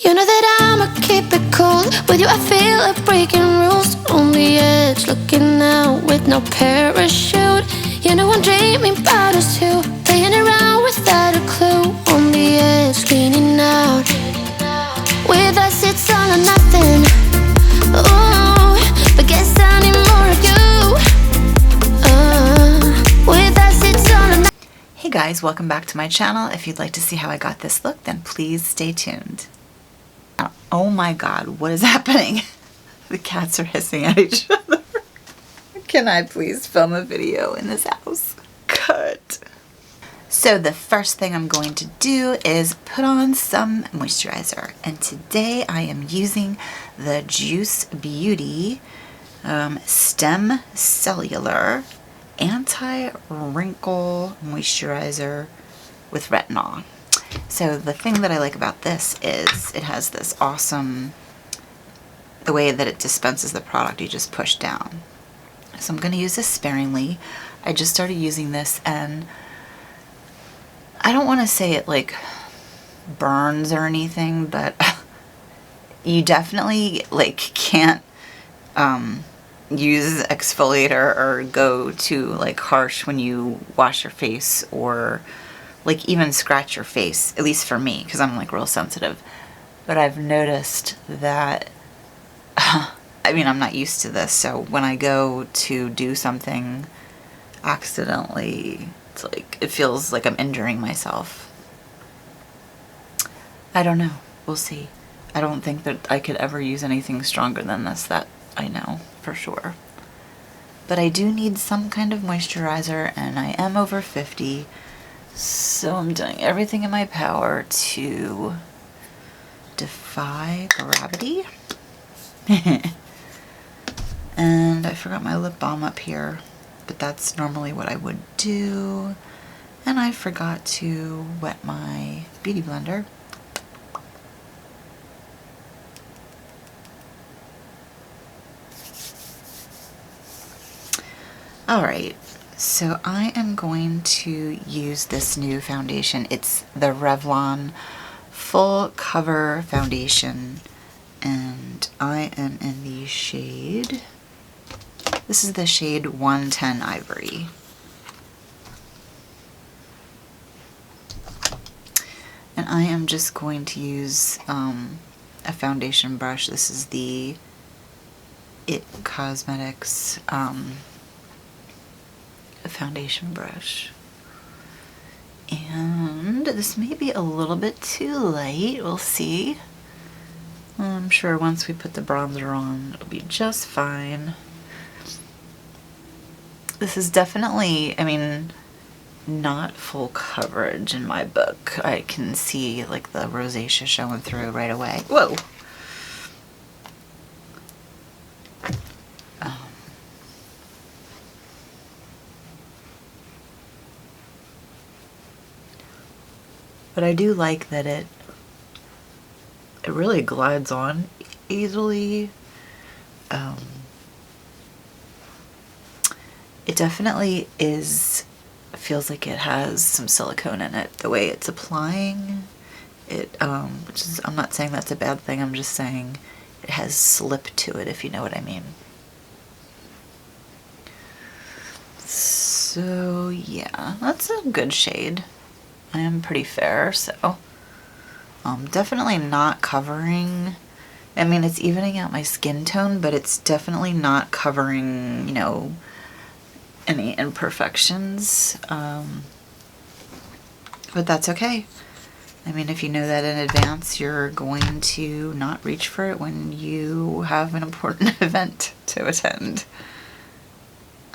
You know that I'ma keep it cool. With you I feel like breaking rules. On the edge, looking out with no parachute. You know I'm dreaming about us two, playing around without a clue. On the edge, leaning out. With us it's all or nothing. Ooh, but guess I need more of you. With us it's all or nothing. Hey guys, welcome back to my channel. If you'd like to see how I got this look, then please stay tuned. Oh my god, what is happening? The cats are hissing at each other. Can I please film a video in this house? Cut. So the first thing I'm going to do is put on some moisturizer. And today I am using the Juice Beauty Stem Cellular Anti-Wrinkle Moisturizer with retinol. So the thing that I like about this is it has this awesome, the way that it dispenses the product, you just push down. So I'm going to use this sparingly. I just started using this and I don't want to say it like burns or anything, but you definitely like can't use exfoliator or go to like harsh when you wash your face or like even scratch your face, at least for me, because I'm like real sensitive. But I've noticed that, I mean, I'm not used to this, so when I go to do something accidentally, it's like, it feels like I'm injuring myself. I don't know, we'll see. I don't think that I could ever use anything stronger than this, that I know for sure. But I do need some kind of moisturizer, and I am over 50. So I'm doing everything in my power to defy gravity. And I forgot my lip balm up here, but that's normally what I would do. And I forgot to wet my beauty blender. Alright. So I am going to use this new foundation. It's the Revlon Full Cover Foundation, and I am in the shade, this is the shade 110 Ivory. And I am just going to use a foundation brush. This is the It Cosmetics foundation brush, and this may be a little bit too light, we'll see. I'm sure once we put the bronzer on it'll be just fine. This is definitely, I mean, not full coverage in my book. I can see like the rosacea showing through right away. Whoa! But I do like that it really glides on easily. It definitely feels like it has some silicone in it, the way it's applying it, which is, I'm not saying that's a bad thing, I'm just saying it has slip to it, if you know what I mean. So yeah, that's a good shade. I am pretty fair, so definitely not covering, I mean, it's evening out my skin tone, but it's definitely not covering, you know, any imperfections, but that's okay. I mean, if you know that in advance, you're going to not reach for it when you have an important event to attend.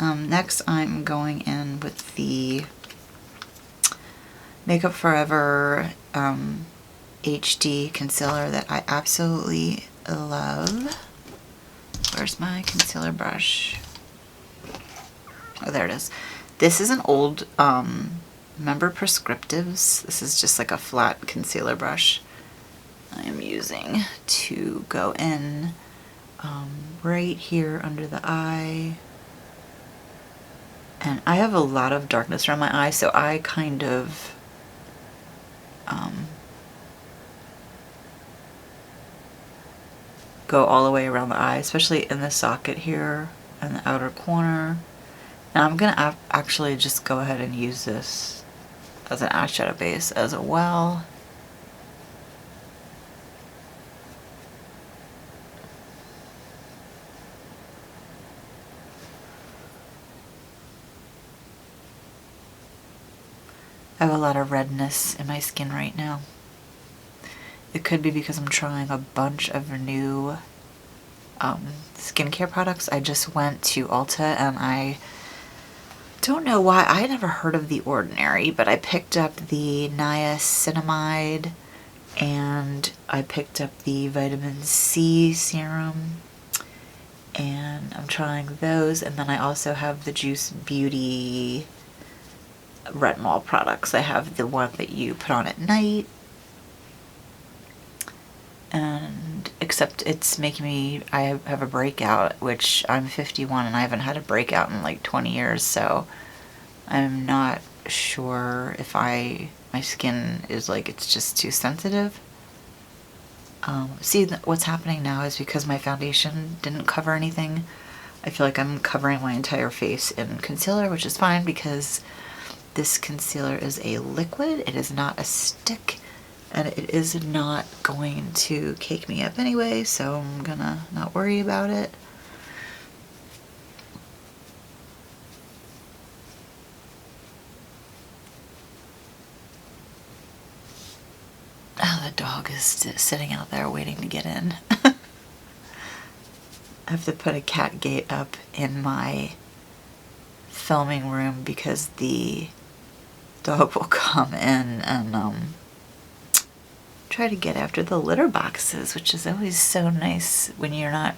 Next, I'm going in with the Makeup Forever HD concealer that I absolutely love. Where's my concealer brush? Oh, there it is. This is an old, remember Prescriptives? This is just like a flat concealer brush I am using to go in right here under the eye. And I have a lot of darkness around my eye, so I kind of go all the way around the eye, especially in the socket here and the outer corner. And I'm gonna actually just go ahead and use this as an eyeshadow base as well. I have a lot of redness in my skin right now. It could be because I'm trying a bunch of new skincare products. I just went to Ulta and I don't know why. I had never heard of The Ordinary, but I picked up the niacinamide and I picked up the vitamin C serum, and I'm trying those. And then I also have the Juice Beauty retinol products. I have the one that you put on at night, and except it's making me, I have a breakout, which I'm 51 and I haven't had a breakout in like 20 years, so I'm not sure if my skin is like, it's just too sensitive. See, what's happening now is because my foundation didn't cover anything, I feel like I'm covering my entire face in concealer, which is fine because this concealer is a liquid, it is not a stick, and it is not going to cake me up anyway, so I'm gonna not worry about it. Oh, the dog is sitting out there waiting to get in. I have to put a cat gate up in my filming room because the dog will come in and try to get after the litter boxes, which is always so nice when you're not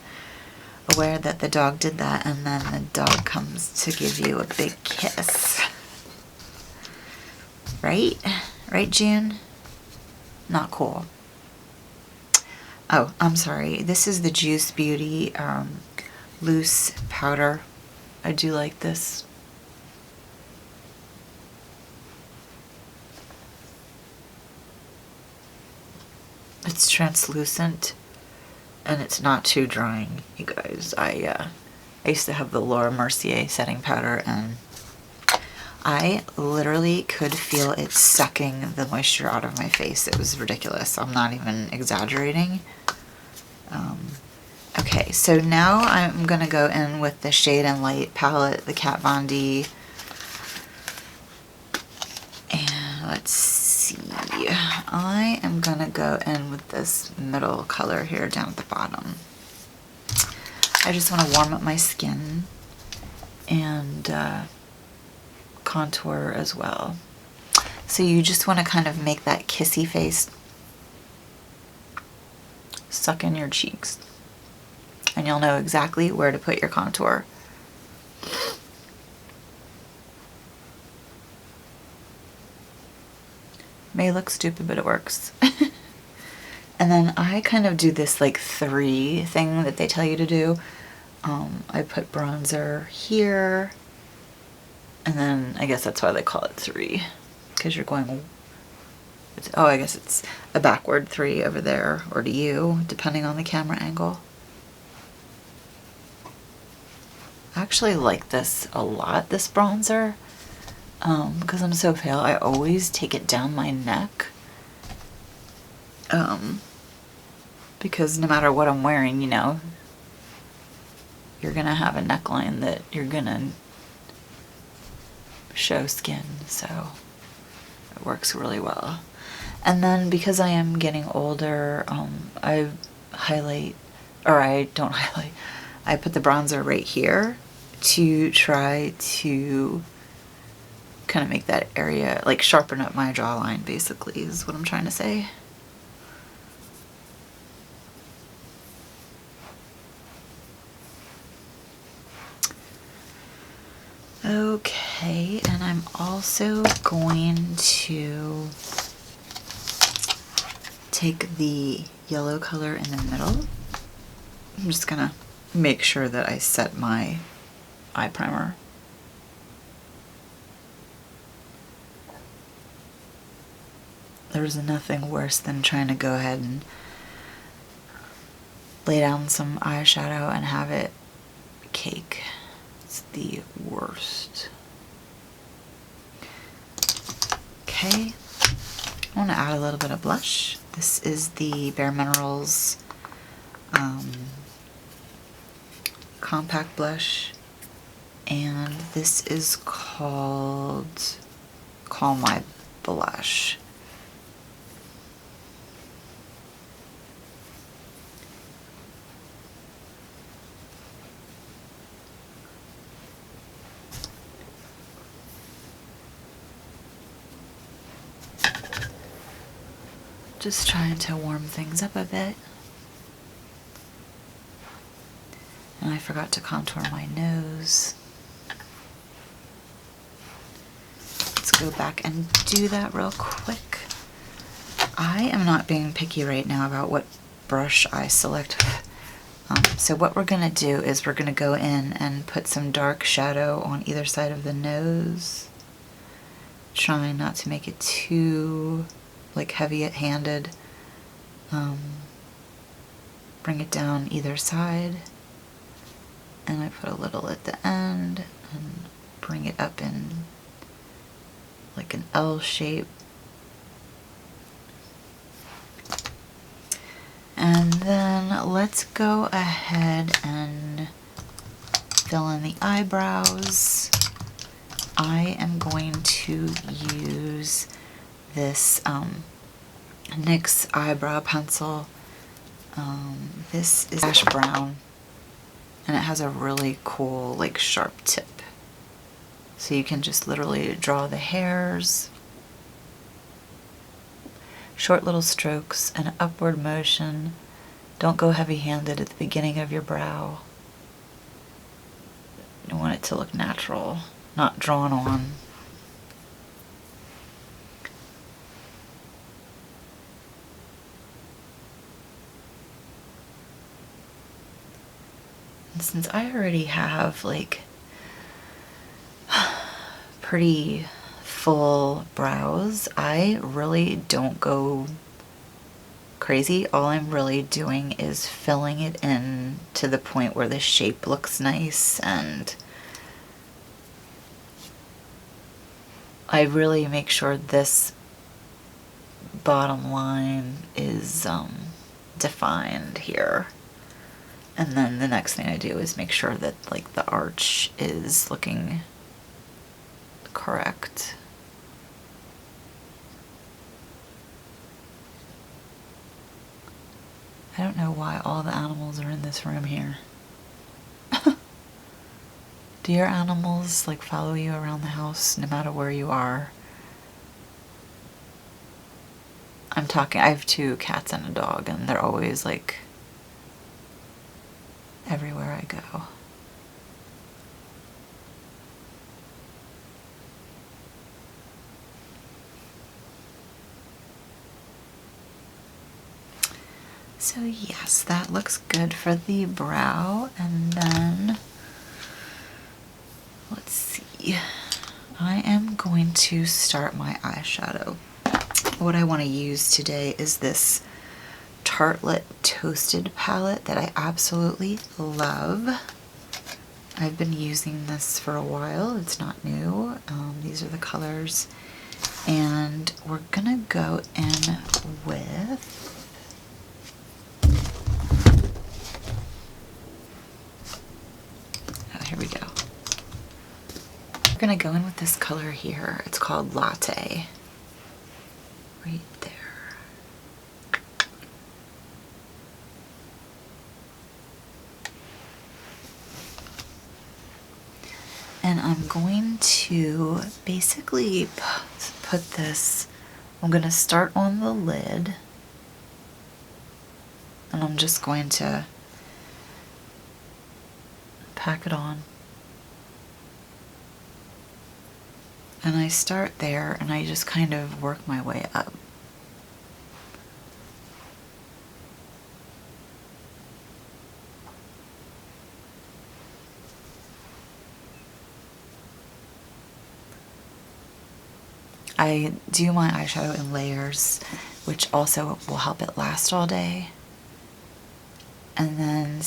aware that the dog did that, and then the dog comes to give you a big kiss. Right? Right, June? Not cool. Oh, I'm sorry. This is the Juice Beauty loose powder. I do like this. It's translucent and it's not too drying, you guys. I used to have the Laura Mercier setting powder and I literally could feel it sucking the moisture out of my face. It was ridiculous. I'm not even exaggerating. Okay, so now I'm going to go in with the Shade and Light palette, the Kat Von D. And let's see. I am going to go in with this middle color here down at the bottom. I just want to warm up my skin and contour as well. So you just want to kind of make that kissy face, suck in your cheeks, and you'll know exactly where to put your contour. May look stupid, but it works. And then I kind of do this like 3 thing that they tell you to do. I put bronzer here, and then I guess that's why they call it 3, because you're going, oh, I guess it's a backward 3 over there, or to you, depending on the camera angle. I actually like this a lot, this bronzer, because I'm so pale. I always take it down my neck, because no matter what I'm wearing, you know, you're gonna have a neckline that you're gonna show skin, so it works really well. And then because I am getting older, I highlight, or I don't highlight, I put the bronzer right here to try to kind of make that area, like sharpen up my jawline, basically, is what I'm trying to say. Okay, and I'm also going to take the yellow color in the middle. I'm just gonna make sure that I set my eye primer. There's nothing worse than trying to go ahead and lay down some eyeshadow and have it cake. It's the worst. Okay, I want to add a little bit of blush. This is the Bare Minerals compact blush, and this is called Call My Blush. Just trying to warm things up a bit. And I forgot to contour my nose. Let's go back and do that real quick. I am not being picky right now about what brush I select. So what we're going to do is we're going to go in and put some dark shadow on either side of the nose. Trying not to make it too like heavy-handed. Bring it down either side. And I put a little at the end and bring it up in like an L shape. And then let's go ahead and fill in the eyebrows. I am going to use this NYX eyebrow pencil. This is ash brown, and it has a really cool like sharp tip. So you can just literally draw the hairs, short little strokes, and upward motion. Don't go heavy-handed at the beginning of your brow. You want it to look natural, not drawn on. And since I already have like pretty full brows, I really don't go crazy. All I'm really doing is filling it in to the point where the shape looks nice, and I really make sure this bottom line is defined here. And then the next thing I do is make sure that like the arch is looking correct. I don't know why all the animals are in this room here. Do your animals like follow you around the house no matter where you are? I'm talking, I have 2 cats and a dog, and they're always like everywhere I go. So yes, that looks good for the brow. And then, let's see, I am going to start my eyeshadow. What I want to use today is this Tartelette Toasted palette that I absolutely love. I've been using this for a while. It's not new. These are the colors. And we're gonna go in with here we go. We're gonna go in with this color here. It's called Latte. Right there. And I'm going to basically put this, I'm gonna start on the lid, and I'm just going to pack it on. And I start there and I just kind of work my way up. I do my eyeshadow in layers, which also will help it last all day. And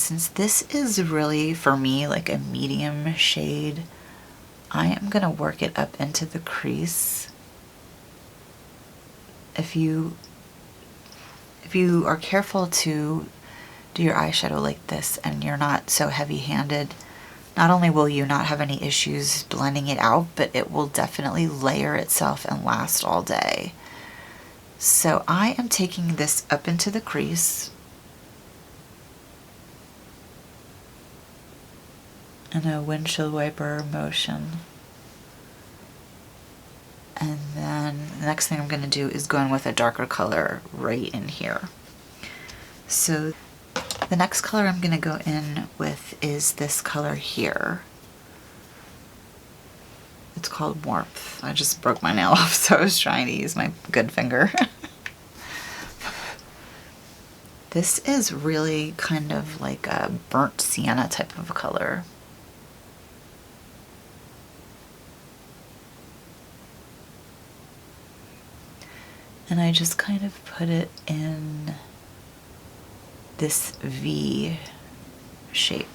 since this is really, for me, like a medium shade, I am going to work it up into the crease. If you are careful to do your eyeshadow like this and you're not so heavy-handed, not only will you not have any issues blending it out, but it will definitely layer itself and last all day. So I am taking this up into the crease in a windshield wiper motion. And then the next thing I'm going to do is go in with a darker color right in here. So the next color I'm going to go in with is this color here. It's called Warmth. I just broke my nail off, so I was trying to use my good finger. This is really kind of like a burnt sienna type of color. And I just kind of put it in this V shape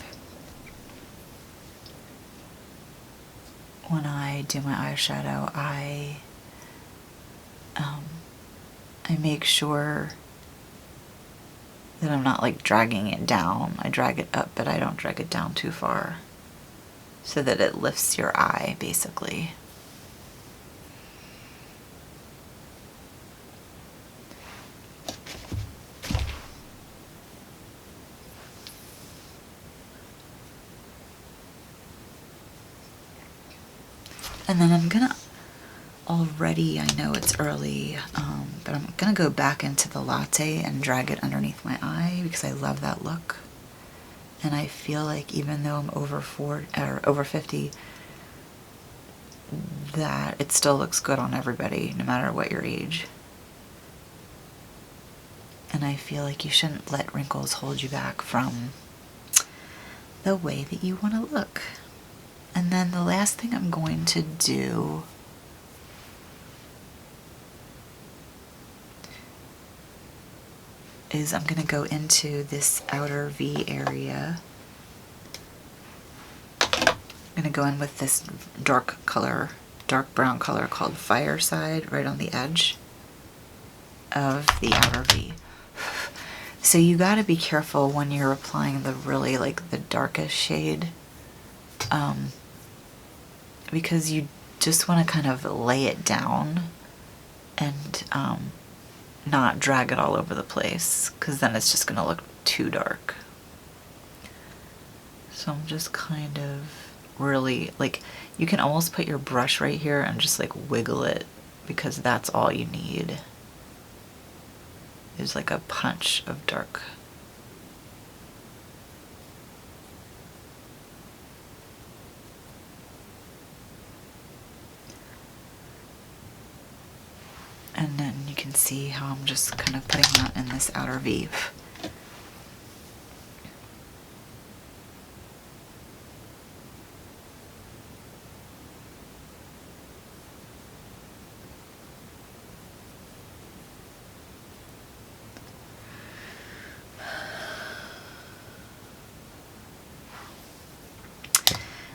when I do my eyeshadow. I make sure that I'm not like dragging it down. I drag it up, but I don't drag it down too far so that it lifts your eye, basically. And then I'm gonna, already, I know it's early, but I'm gonna go back into the latte and drag it underneath my eye because I love that look. And I feel like even though I'm over 50, that it still looks good on everybody, no matter what your age. And I feel like you shouldn't let wrinkles hold you back from the way that you want to look. And then the last thing I'm going to do is I'm going to go into this outer V area. I'm going to go in with this dark brown color called Fireside right on the edge of the outer V. So you got to be careful when you're applying the really like the darkest shade, because you just want to kind of lay it down and not drag it all over the place, because then it's just going to look too dark. So I'm just kind of really, like, you can almost put your brush right here and just like wiggle it, because that's all you need. Is like a punch of dark. And then you can see how I'm just kind of putting that in this outer V.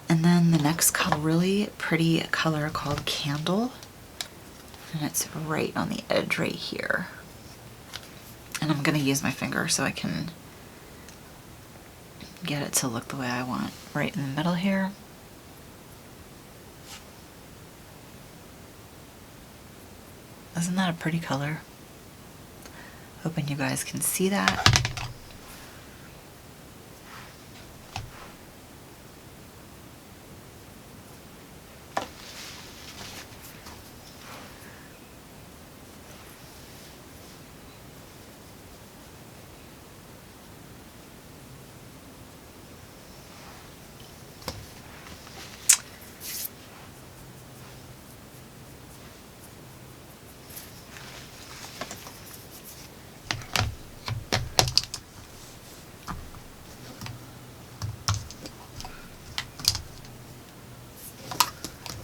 And then the next color, really pretty color called Candle. And it's right on the edge right here. And I'm going to use my finger so I can get it to look the way I want. Right in the middle here. Isn't that a pretty color? Hoping you guys can see that.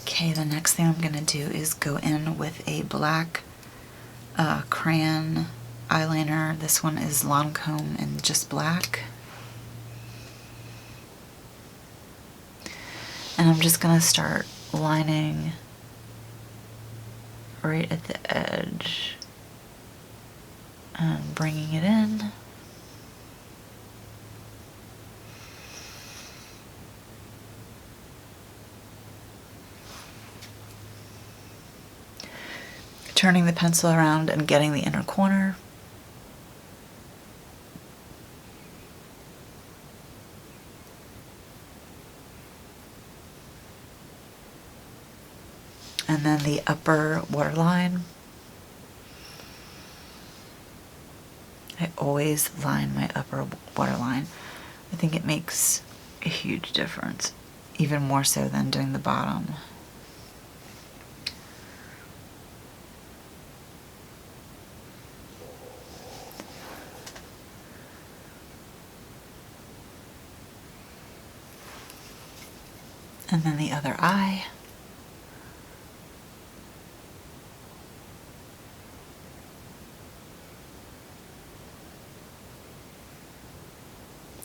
Okay, the next thing I'm going to do is go in with a black crayon eyeliner. This one is Lancome and just black. And I'm just gonna start lining right at the edge and bringing it in. Turning the pencil around and getting the inner corner. And then the upper waterline. I always line my upper waterline. I think it makes a huge difference, even more so than doing the bottom. And then the other eye.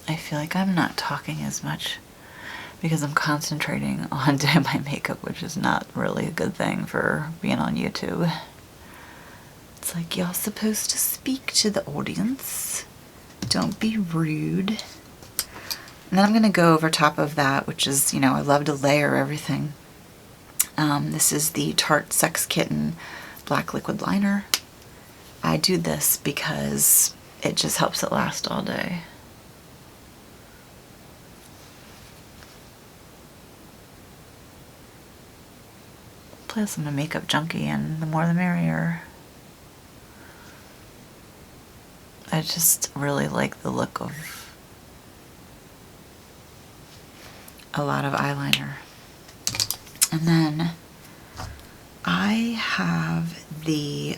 I feel like I'm not talking as much because I'm concentrating on doing my makeup, which is not really a good thing for being on YouTube. It's like, y'all supposed to speak to the audience. Don't be rude. And then I'm going to go over top of that, which is, you know, I love to layer everything. This is the Tarte Sex Kitten Black Liquid Liner. I do this because it just helps it last all day. Plus, I'm a makeup junkie, and the more the merrier. I just really like the look of a lot of eyeliner. And then I have the,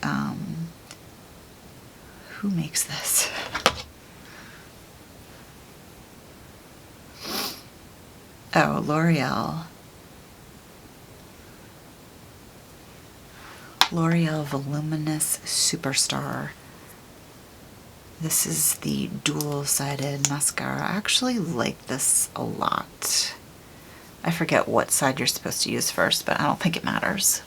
who makes this? Oh, L'Oreal Voluminous Superstar. This is the dual-sided mascara. I actually like this a lot. I forget what side you're supposed to use first, but I don't think it matters.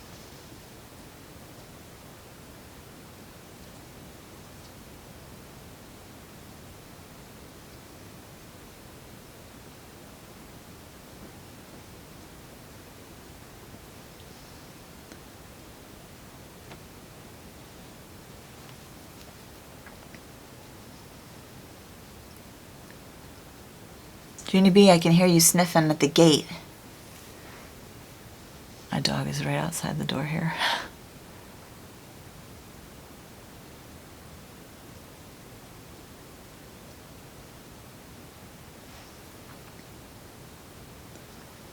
Junie B, I can hear you sniffing at the gate. My dog is right outside the door here.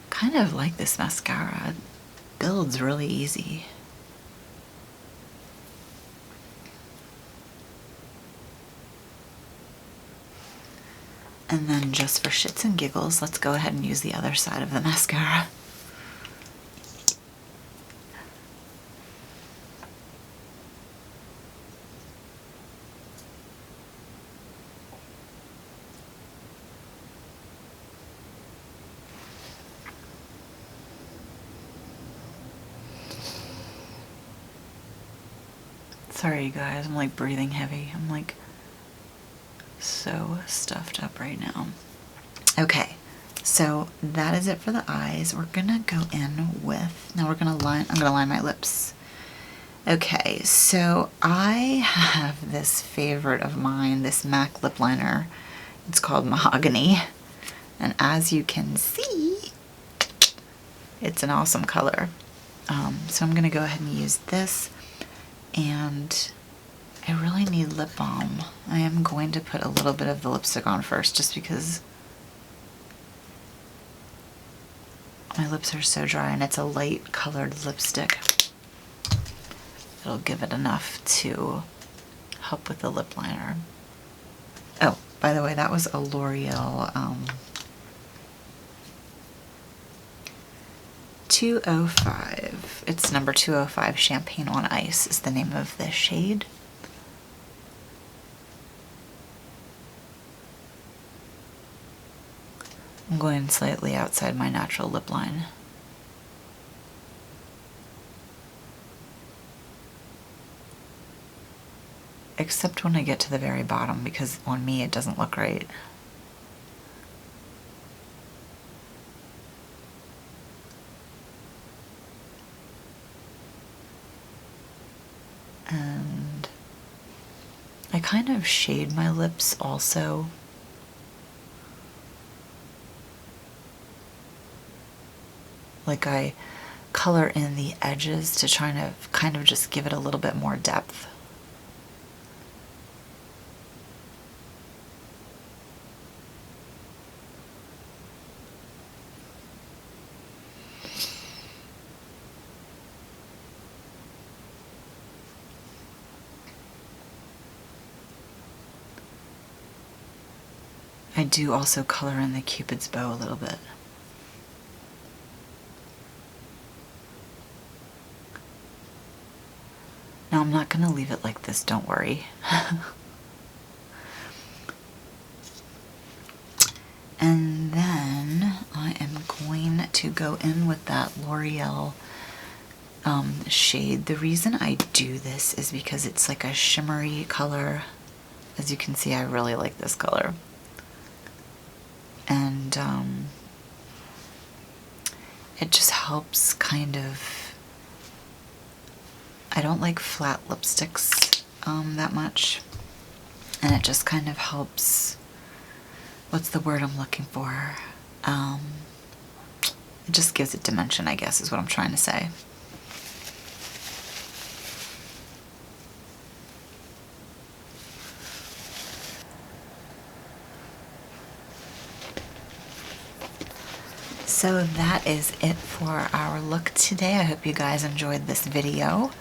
Kind of like this mascara. It builds really easy. And then just for shits and giggles, let's go ahead and use the other side of the mascara. Sorry you guys, I'm like breathing heavy. I'm like so stuffed up right now. Okay, so that is it for the eyes. We're gonna go in with, now I'm gonna line my lips. Okay, so I have this favorite of mine, this MAC lip liner. It's called Mahogany. And as you can see, it's an awesome color. So I'm gonna go ahead and use this. And I really need lip balm. I am going to put a little bit of the lipstick on first just because my lips are so dry, and it's a light colored lipstick. It'll give it enough to help with the lip liner. Oh, by the way, that was a L'Oreal 205. It's number 205. Champagne on Ice is the name of this shade. I'm going slightly outside my natural lip line. Except when I get to the very bottom, because on me it doesn't look right. And I kind of shade my lips also. Like I color in the edges to try to kind of just give it a little bit more depth. I do also color in the Cupid's bow a little bit. Now I'm not going to leave it like this, don't worry. And then I am going to go in with that L'Oreal shade. The reason I do this is because it's like a shimmery color. As you can see, I really like this color. And it just helps kind of, I don't like flat lipsticks that much, and it just kind of helps, what's the word I'm looking for? It just gives it dimension, I guess, is what I'm trying to say. So that is it for our look today. I hope you guys enjoyed this video.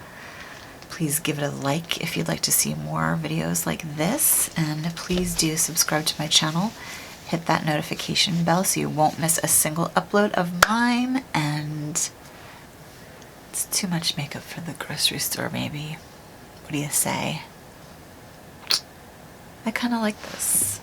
Please give it a like if you'd like to see more videos like this, and please do subscribe to my channel. Hit that notification bell so you won't miss a single upload of mine. And it's too much makeup for the grocery store, maybe. What do you say? I kind of like this.